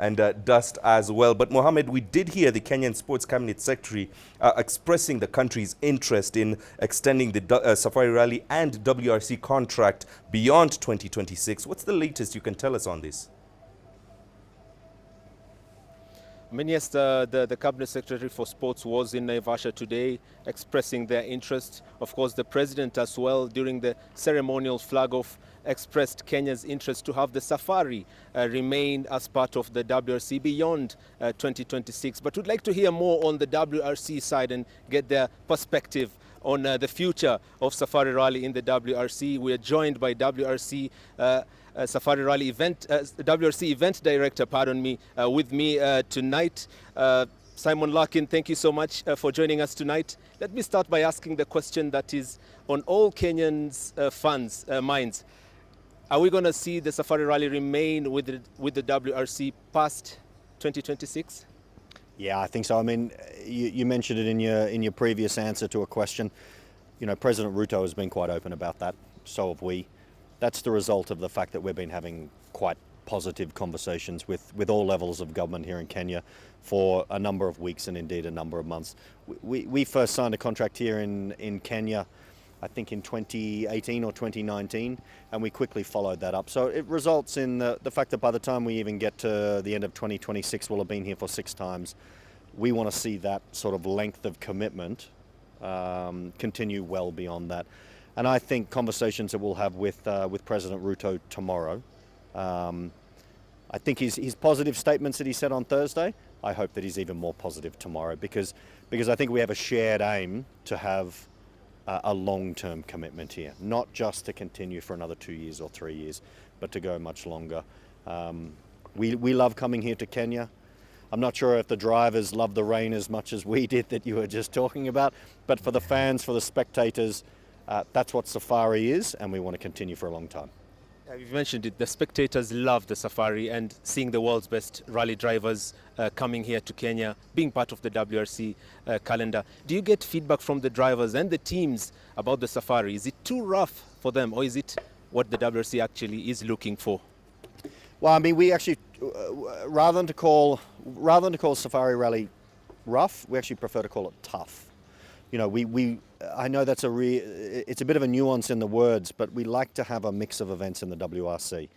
and dust as well. But Mohamed, we did hear the Kenyan Sports Cabinet Secretary expressing the country's interest in extending the Safari Rally and WRC contract beyond 2026. What's the latest you can tell us on this? I mean, yes, the Cabinet Secretary for Sports was in Naivasha today expressing their interest. Of course, the President as well, during the ceremonial flag-off, expressed Kenya's interest to have the safari remain as part of the WRC beyond 2026. But we'd like to hear more on the WRC side and get their perspective on the future of Safari Rally in the WRC. We are joined by WRC Safari Rally event, WRC event director, with me tonight. Simon Larkin, thank you so much for joining us tonight. Let me start by asking the question that is on all Kenyans' fans' minds. Are we going to see the Safari Rally remain with the WRC past 2026? Yeah, I think so. I mean, you mentioned it in your previous answer to a question. You know, President Ruto has been quite open about that. So have we. That's the result of the fact that we've been having quite positive conversations with all levels of government here in Kenya for a number of weeks and indeed a number of months. We first signed a contract here in Kenya, I think in 2018 or 2019, and we quickly followed that up. So it results in the fact that by the time we even get to the end of 2026, we'll have been here for 6 times. We want to see that sort of length of commitment continue well beyond that. And I think conversations that we'll have with President Ruto tomorrow, I think his positive statements that he said on Thursday, I hope that he's even more positive tomorrow, because I think we have a shared aim to have a long-term commitment here, not just to continue for another 2 years or 3 years, but to go much longer. We love coming here to Kenya. I'm not sure if the drivers love the rain as much as we did that you were just talking about, but for the fans, for the spectators, that's what Safari is, and we want to continue for a long time. You've mentioned it, the spectators love the Safari and seeing the world's best rally drivers coming here to Kenya, being part of the WRC calendar. Do you get feedback from the drivers and the teams about the Safari? Is it too rough for them, or is it what the WRC actually is looking for? Well, I mean, we actually, rather than to call Safari Rally rough, we actually prefer to call it tough. You know, I know that's it's a bit of a nuance in the words, but we like to have a mix of events in the WRC.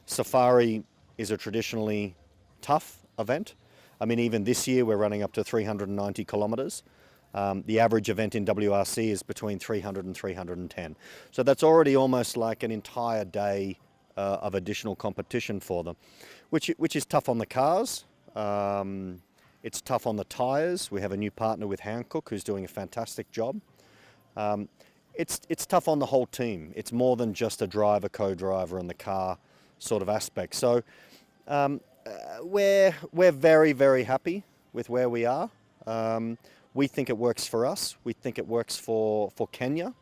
Safari is a traditionally tough event. I mean, even this year we're running up to 390 kilometres. The average event in WRC is between 300 and 310. So that's already almost like an entire day of additional competition for them, which is tough on the cars. It's tough on the tyres. We have a new partner with Hankook who's doing a fantastic job. It's tough on the whole team. It's more than just a driver, co-driver and the car sort of aspect. So we're very, very happy with where we are. We think it works for us. We think it works for Kenya.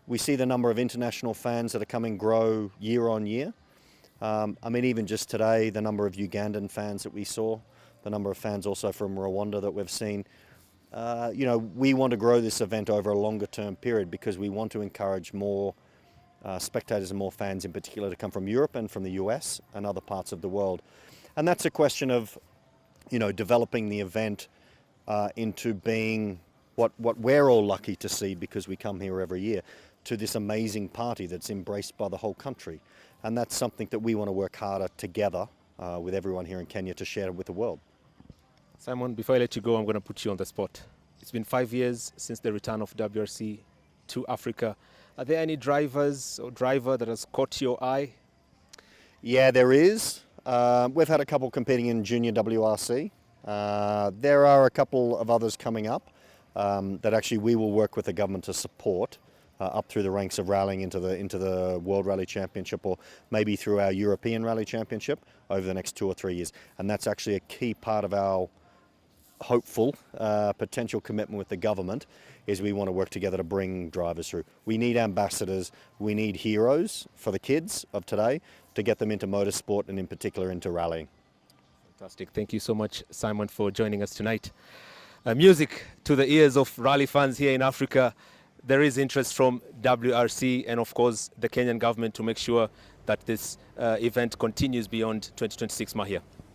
We see the number of international fans that are coming grow year on year. I mean, even just today, the number of Ugandan fans that we saw, the number of fans also from Rwanda that we've seen. You know, we want to grow this event over a longer term period because we want to encourage more spectators and more fans in particular to come from Europe and from the US and other parts of the world. And that's a question of, you know, developing the event into being what we're all lucky to see because we come here every year, to this amazing party that's embraced by the whole country. And that's something that we want to work harder together with everyone here in Kenya to share with the world. Simon, before I let you go, I'm going to put you on the spot. It's been 5 years since the return of WRC to Africa. Are there any drivers or driver that has caught your eye? Yeah, there is. We've had a couple competing in junior WRC. There are a couple of others coming up that actually we will work with the government to support up through the ranks of rallying into the World Rally Championship, or maybe through our European Rally Championship over the next 2 or 3 years. And that's actually a key part of our hopeful potential commitment with the government, is we want to work together to bring drivers through. We need ambassadors, we need heroes for the kids of today to get them into motorsport and in particular into rallying. Fantastic. Thank you so much, Simon, for joining us tonight. Music to the ears of rally fans here in Africa. There is interest from WRC and of course the Kenyan government to make sure that this event continues beyond 2026, Mahia.